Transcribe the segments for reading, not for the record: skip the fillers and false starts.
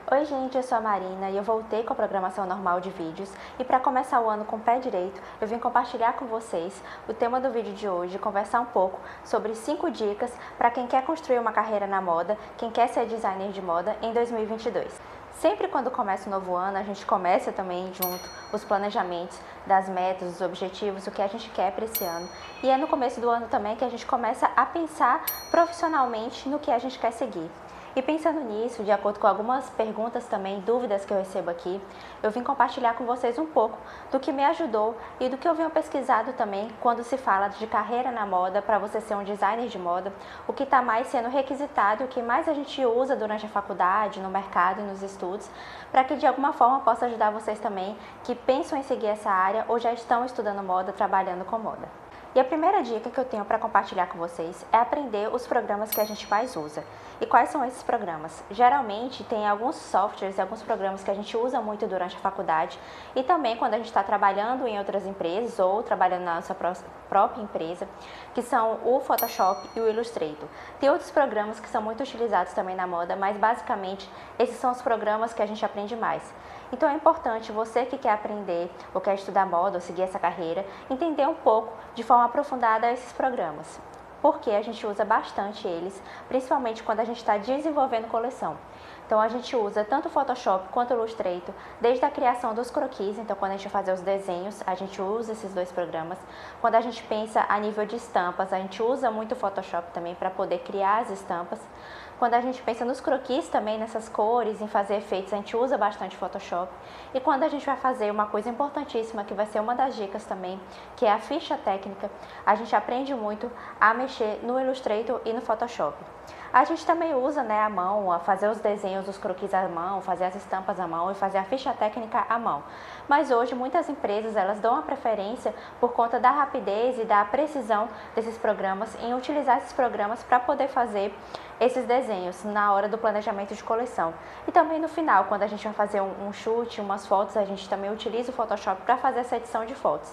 Oi gente, eu sou a Marina e eu voltei com a programação normal de vídeos e para começar o ano com o pé direito, eu vim compartilhar com vocês o tema do vídeo de hoje, conversar um pouco sobre 5 dicas para quem quer construir uma carreira na moda, quem quer ser designer de moda em 2022. Sempre quando começa o novo ano, a gente começa também junto os planejamentos das metas, dos objetivos, o que a gente quer para esse ano. E é no começo do ano também que a gente começa a pensar profissionalmente no que a gente quer seguir. E pensando nisso, de acordo com algumas perguntas também, dúvidas que eu recebo aqui, eu vim compartilhar com vocês um pouco do que me ajudou e do que eu venho pesquisado também quando se fala de carreira na moda, para você ser um designer de moda, o que está mais sendo requisitado, o que mais a gente usa durante a faculdade, no mercado e nos estudos, para que de alguma forma possa ajudar vocês também que pensam em seguir essa área ou já estão estudando moda, trabalhando com moda. E a primeira dica que eu tenho para compartilhar com vocês é aprender os programas que a gente mais usa. E quais são esses programas? Geralmente tem alguns softwares e alguns programas que a gente usa muito durante a faculdade e também quando a gente está trabalhando em outras empresas ou trabalhando na nossa própria empresa, que são o Photoshop e o Illustrator. Tem outros programas que são muito utilizados também na moda, mas basicamente esses são os programas que a gente aprende mais. Então é importante você que quer aprender ou quer estudar moda ou seguir essa carreira, entender um pouco de forma aprofundada esses programas, porque a gente usa bastante eles, principalmente quando a gente está desenvolvendo coleção. Então a gente usa tanto o Photoshop quanto o Illustrator, desde a criação dos croquis, então quando a gente vai fazer os desenhos, a gente usa esses dois programas. Quando a gente pensa a nível de estampas, a gente usa muito o Photoshop também para poder criar as estampas. Quando a gente pensa nos croquis também, nessas cores, em fazer efeitos, a gente usa bastante Photoshop. E quando a gente vai fazer uma coisa importantíssima, que vai ser uma das dicas também, que é a ficha técnica, a gente aprende muito a mexer no Illustrator e no Photoshop. A gente também usa, a mão, a fazer os desenhos dos croquis à mão, fazer as estampas à mão e fazer a ficha técnica à mão. Mas hoje muitas empresas elas dão a preferência por conta da rapidez e da precisão desses programas em utilizar esses programas para poder fazer esses desenhos na hora do planejamento de coleção. E também no final, quando a gente vai fazer um shoot, umas fotos, a gente também utiliza o Photoshop para fazer essa edição de fotos.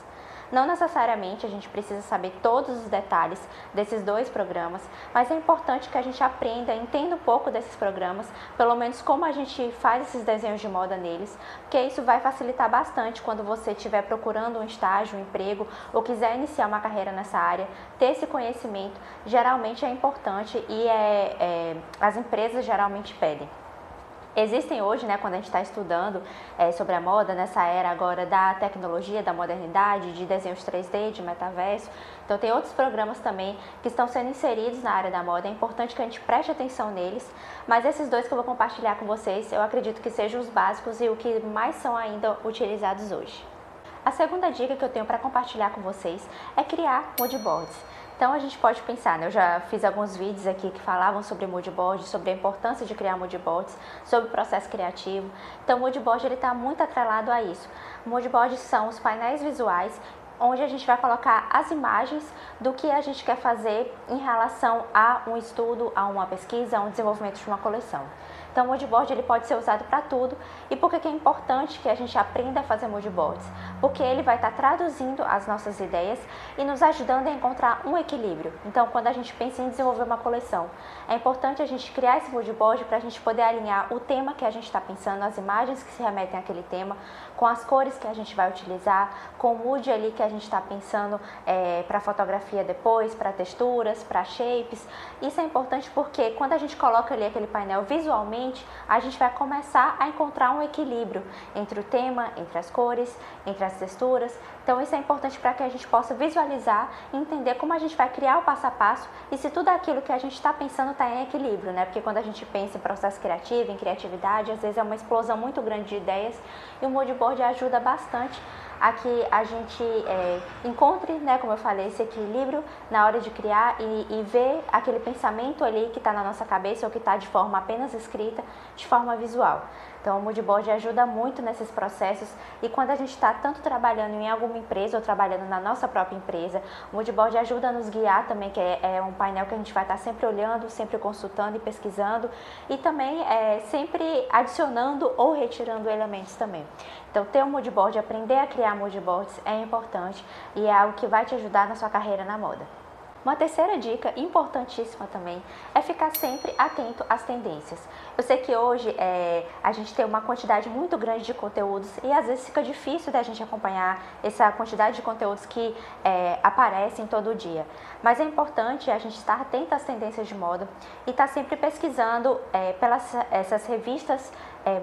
Não necessariamente a gente precisa saber todos os detalhes desses dois programas, mas é importante que a gente aprenda, entenda um pouco desses programas, pelo menos como a gente faz esses desenhos de moda neles, porque isso vai facilitar bastante quando você estiver procurando um estágio, um emprego ou quiser iniciar uma carreira nessa área. Ter esse conhecimento geralmente é importante e as empresas geralmente pedem. Existem hoje, quando a gente está estudando sobre a moda, nessa era agora da tecnologia, da modernidade, de desenhos 3D, de metaverso, então tem outros programas também que estão sendo inseridos na área da moda, é importante que a gente preste atenção neles, mas esses dois que eu vou compartilhar com vocês, eu acredito que sejam os básicos e o que mais são ainda utilizados hoje. A segunda dica que eu tenho para compartilhar com vocês é criar moodboards. Então a gente pode pensar, eu já fiz alguns vídeos aqui que falavam sobre moodboard, sobre a importância de criar moodboards, sobre o processo criativo. Então o moodboard está muito atrelado a isso. Moodboards são os painéis visuais onde a gente vai colocar as imagens do que a gente quer fazer em relação a um estudo, a uma pesquisa, a um desenvolvimento de uma coleção. Então o moodboard ele pode ser usado para tudo. E por que é importante que a gente aprenda a fazer moodboards? Porque ele vai estar traduzindo as nossas ideias e nos ajudando a encontrar um equilíbrio. Então quando a gente pensa em desenvolver uma coleção, é importante a gente criar esse moodboard para a gente poder alinhar o tema que a gente está pensando, as imagens que se remetem àquele tema, com as cores que a gente vai utilizar, com o mood ali que a gente está pensando para fotografia depois, para texturas, para shapes. Isso é importante porque quando a gente coloca ali aquele painel visualmente, a gente vai começar a encontrar um equilíbrio entre o tema, entre as cores, entre as texturas. Então isso é importante para que a gente possa visualizar e entender como a gente vai criar o passo a passo e se tudo aquilo que a gente está pensando está em equilíbrio, Porque quando a gente pensa em processo criativo, em criatividade, às vezes é uma explosão muito grande de ideias e o moodboard ajuda bastante a que a gente encontre, como eu falei, esse equilíbrio na hora de criar e ver aquele pensamento ali que está na nossa cabeça ou que está de forma apenas escrita, de forma visual. Então o moodboard ajuda muito nesses processos e quando a gente está tanto trabalhando em alguma empresa ou trabalhando na nossa própria empresa, o moodboard ajuda a nos guiar também, que é um painel que a gente vai estar sempre olhando, sempre consultando e pesquisando e também sempre adicionando ou retirando elementos também. Então ter um moodboard, aprender a criar moodboards é importante e é algo que vai te ajudar na sua carreira na moda. Uma terceira dica, importantíssima também, é ficar sempre atento às tendências. Eu sei que hoje a gente tem uma quantidade muito grande de conteúdos e às vezes fica difícil da gente acompanhar essa quantidade de conteúdos que aparecem todo dia. Mas é importante a gente estar atento às tendências de moda e estar sempre pesquisando pelas essas revistas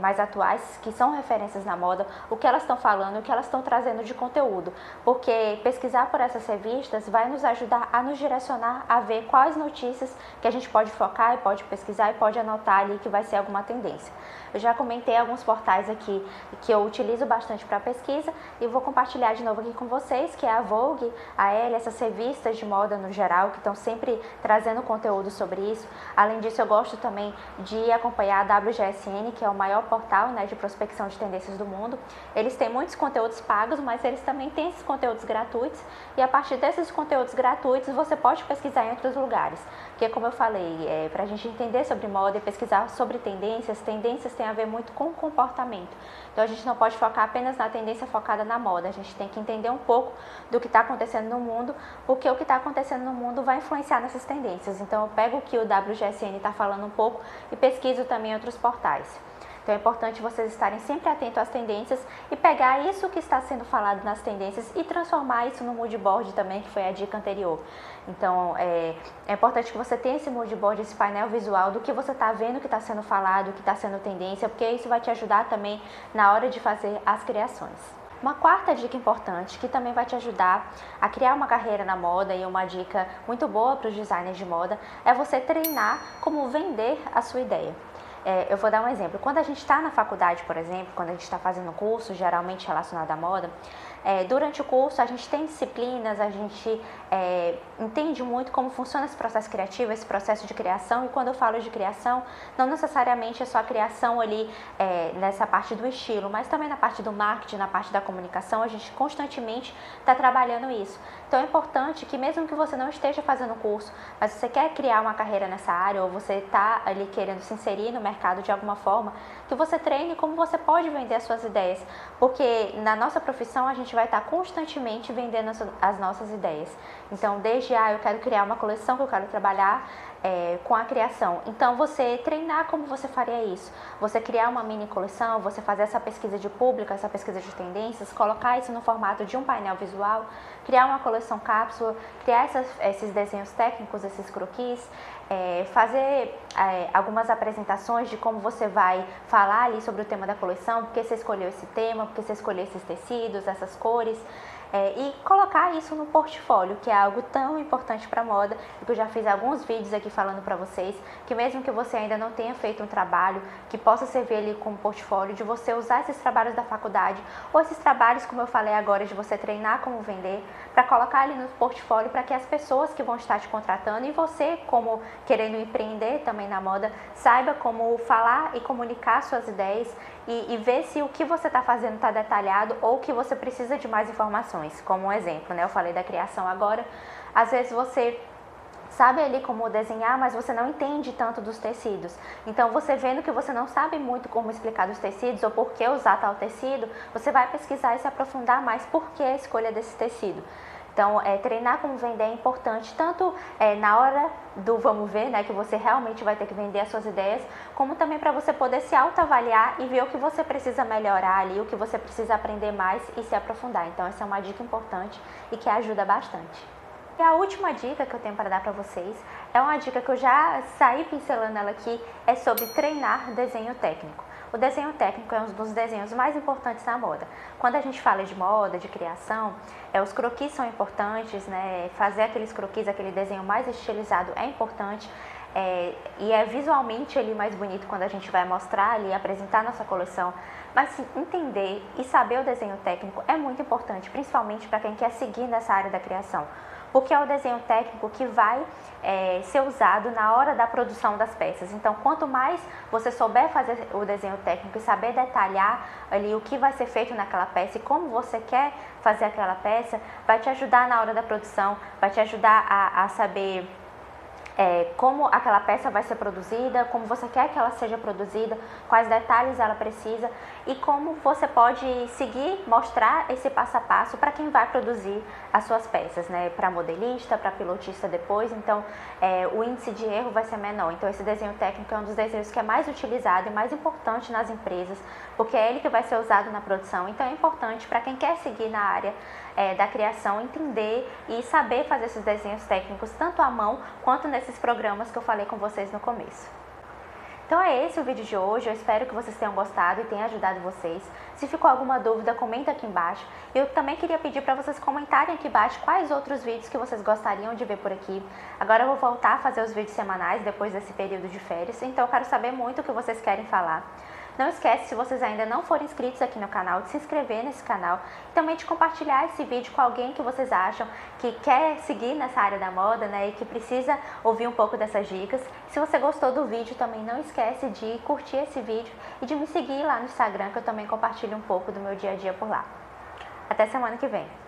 mais atuais, que são referências na moda, o que elas estão falando, o que elas estão trazendo de conteúdo, porque pesquisar por essas revistas vai nos ajudar a nos direcionar a ver quais notícias que a gente pode focar e pode pesquisar e pode anotar ali que vai ser alguma tendência. Eu já comentei alguns portais aqui que eu utilizo bastante para pesquisa e vou compartilhar de novo aqui com vocês, que é a Vogue, a Elle, essas revistas de moda no geral, que estão sempre trazendo conteúdo sobre isso. Além disso, eu gosto também de acompanhar a WGSN, que é o maior portal, né, de prospecção de tendências do mundo. Eles têm muitos conteúdos pagos, mas eles também têm esses conteúdos gratuitos e a partir desses conteúdos gratuitos você pode pesquisar em outros lugares. Porque, como eu falei, para a gente entender sobre moda e pesquisar sobre tendências tem a ver muito com comportamento. Então a gente não pode focar apenas na tendência focada na moda, a gente tem que entender um pouco do que está acontecendo no mundo, porque o que está acontecendo no mundo vai influenciar nessas tendências. Então eu pego o que o WGSN está falando um pouco e pesquiso também em outros portais. Então é importante vocês estarem sempre atentos às tendências e pegar isso que está sendo falado nas tendências e transformar isso no mood board também, que foi a dica anterior. Então é importante que você tenha esse mood board, esse painel visual do que você está vendo que está sendo falado, que está sendo tendência, porque isso vai te ajudar também na hora de fazer as criações. Uma quarta dica importante, que também vai te ajudar a criar uma carreira na moda e uma dica muito boa para os designers de moda, é você treinar como vender a sua ideia. Eu vou dar um exemplo. Quando a gente está na faculdade, por exemplo, quando a gente está fazendo um curso, geralmente relacionado à moda, durante o curso a gente tem disciplinas, a gente entende muito como funciona esse processo criativo, esse processo de criação, e quando eu falo de criação, não necessariamente é só a criação ali nessa parte do estilo, mas também na parte do marketing, na parte da comunicação, a gente constantemente está trabalhando isso. Então é importante que mesmo que você não esteja fazendo o curso, mas você quer criar uma carreira nessa área, ou você está ali querendo se inserir no mercado de alguma forma, que você treine como você pode vender as suas ideias, porque na nossa profissão a gente vai estar constantemente vendendo as nossas ideias. Então, desde eu quero criar uma coleção que eu quero trabalhar com a criação. Então, você treinar como você faria isso. Você criar uma mini coleção, você fazer essa pesquisa de público, essa pesquisa de tendências, colocar isso no formato de um painel visual, criar uma coleção cápsula, criar esses desenhos técnicos, esses croquis, fazer algumas apresentações de como você vai falar ali sobre o tema da coleção, porque você escolheu esse tema, porque você escolheu esses tecidos, essas cores, e colocar isso no portfólio, que é algo tão importante para a moda, e que eu já fiz alguns vídeos aqui falando para vocês, que mesmo que você ainda não tenha feito um trabalho, que possa servir ali como portfólio, de você usar esses trabalhos da faculdade, ou esses trabalhos, como eu falei agora, de você treinar como vender, para colocar ali no portfólio, para que as pessoas que vão estar te contratando, e você, como querendo empreender também na moda, saiba como falar e comunicar suas ideias, e ver se o que você está fazendo está detalhado ou que você precisa de mais informações. Como um exemplo, né? Eu falei da criação agora. Às vezes você sabe ali como desenhar, mas você não entende tanto dos tecidos. Então, você vendo que você não sabe muito como explicar dos tecidos ou por que usar tal tecido, você vai pesquisar e se aprofundar mais por que a escolha desse tecido. Então, treinar como vender é importante, tanto na hora do vamos ver, né, que você realmente vai ter que vender as suas ideias, como também para você poder se autoavaliar e ver o que você precisa melhorar ali, o que você precisa aprender mais e se aprofundar. Então, essa é uma dica importante e que ajuda bastante. E a última dica que eu tenho para dar para vocês é uma dica que eu já saí pincelando ela aqui, é sobre treinar desenho técnico. O desenho técnico é um dos desenhos mais importantes na moda. Quando a gente fala de moda, de criação, os croquis são importantes, né? Fazer aqueles croquis, aquele desenho mais estilizado é importante. E é visualmente ali mais bonito quando a gente vai mostrar ali, apresentar nossa coleção. Mas sim, entender e saber o desenho técnico é muito importante, principalmente para quem quer seguir nessa área da criação. Porque é o desenho técnico que vai ser usado na hora da produção das peças. Então, quanto mais você souber fazer o desenho técnico e saber detalhar ali o que vai ser feito naquela peça e como você quer fazer aquela peça, vai te ajudar na hora da produção, vai te ajudar a saber como aquela peça vai ser produzida, como você quer que ela seja produzida, quais detalhes ela precisa e como você pode seguir, mostrar esse passo a passo para quem vai produzir as suas peças, né? Para modelista, para pilotista depois, então o índice de erro vai ser menor. Então esse desenho técnico é um dos desenhos que é mais utilizado e mais importante nas empresas, porque é ele que vai ser usado na produção, então é importante para quem quer seguir na área da criação entender e saber fazer esses desenhos técnicos tanto à mão quanto nesses programas que eu falei com vocês no começo. Então é esse o vídeo de hoje, eu espero que vocês tenham gostado e tenha ajudado vocês. Se ficou alguma dúvida, comenta aqui embaixo. Eu também queria pedir para vocês comentarem aqui embaixo quais outros vídeos que vocês gostariam de ver por aqui. Agora eu vou voltar a fazer os vídeos semanais depois desse período de férias, então eu quero saber muito o que vocês querem falar. Não esquece, se vocês ainda não forem inscritos aqui no canal, de se inscrever nesse canal e também de compartilhar esse vídeo com alguém que vocês acham que quer seguir nessa área da moda, né, e que precisa ouvir um pouco dessas dicas. Se você gostou do vídeo, também não esquece de curtir esse vídeo e de me seguir lá no Instagram, que eu também compartilho um pouco do meu dia a dia por lá. Até semana que vem!